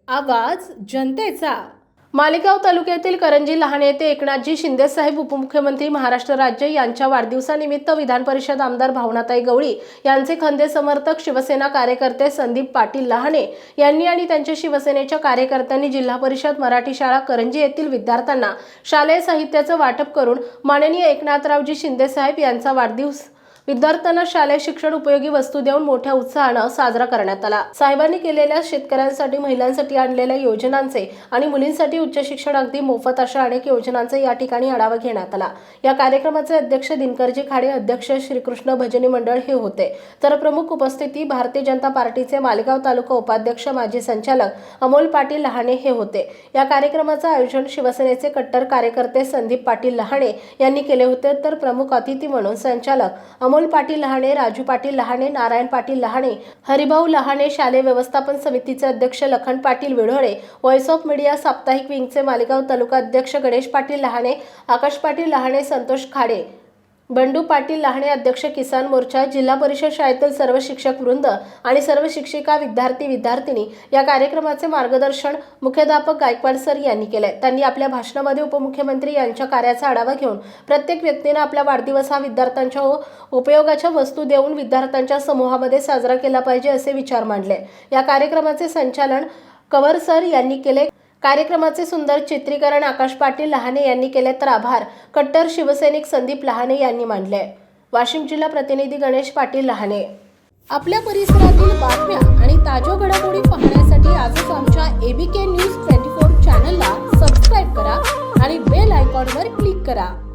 आवाज जनतेचा। मालेगाव तालुक्यातील करंजी लहाणे येथे एकनाथजी शिंदे साहेब उपमुख्यमंत्री महाराष्ट्र राज्य यांच्या वाढदिवसानिमित्त विधान परिषद आमदार भावनाताई गवळी यांचे खंदे समर्थक शिवसेना कार्यकर्ते संदीप पाटील लहाणे यांनी आणि त्यांच्या शिवसेनेच्या कार्यकर्त्यांनी जिल्हा परिषद मराठी शाळा करंजी येथील विद्यार्थ्यांना शालेय साहित्याचं वाटप करून माननीय एकनाथरावजी शिंदे साहेब यांचा वाढदिवस विद्यार्थ्यांना शालेय शिक्षण उपयोगी वस्तू देऊन मोठ्या उत्साहाने साजरा करण्यात आला। साहेबांनी केलेल्या शेतकऱ्यांसाठी महिलांसाठी आणलेल्या योजनांचे आणि मुलींसाठी उच्च शिक्षण अगदी मोफत अशा अनेक योजनांचे या ठिकाणी आढावा घेण्यात आला। या कार्यक्रमाचे अध्यक्ष दिनकरजी खाडे, अध्यक्ष श्रीकृष्ण भजनी मंडळ हे होते, तर प्रमुख उपस्थिती भारतीय जनता पार्टीचे मालेगाव तालुका उपाध्यक्ष माजी संचालक अमोल पाटील लहाणे हे होते। या कार्यक्रमाचे आयोजन शिवसेनेचे कट्टर कार्यकर्ते संदीप पाटील लहाणे यांनी केले होते, तर प्रमुख अतिथी म्हणून संचालक अमोल पाटील लहाणे, राजू पाटील लहाणे, नारायण पाटील लहाणे, हरिभाऊ लहाणे, शालेय व्यवस्थापन समितीचे अध्यक्ष Lakhan Patil Vidhole, voice of media साप्ताहिक विंगचे मालेगाव तालुका अध्यक्ष गणेश पाटील लहाणे, आकाश पाटील लहाणे, संतोष खाडे, बंडू पाटील लहाणे, अध्यक्ष किसान मोर्चा, जिल्हा परिषद शाळेतील सर्व शिक्षक वृंद आणि सर्व शिक्षिका, विद्यार्थी-विद्यार्थिनी या कार्यक्रमाचे मार्गदर्शन मुख्याध्यापक गायकवाड सर यांनी केले। त्यांनी आपल्या भाषणामध्ये उपमुख्यमंत्री यांच्या कार्याचा आढावा घेऊन प्रत्येक व्यक्तीने आपला वाढदिवस हा विद्यार्थ्यांच्या उपयोगाच्या वस्तू देऊन विद्यार्थ्यांच्या समूहामध्ये साजरा केला पाहिजे असे विचार मांडले। या कार्यक्रमाचे संचालन कंवर सर यांनी केले। कार्यक्रमाचे सुंदर चित्रीकरण आकाश पाटील लहाणे यांनी केले, तर आभार कट्टर शिवसैनिक संदीप लहाणे यांनी मानले। वाशिम जिल्हा प्रतिनिधी गणेश पाटील लहाणे। आपल्या परिसरातील बातम्या आणि ताज्या घडामोडी पाहण्यासाठी आजच आमच्या ABK न्यूज 24 चॅनलला सबस्क्राईब करा आणि बेल आयकॉनवर क्लिक करा।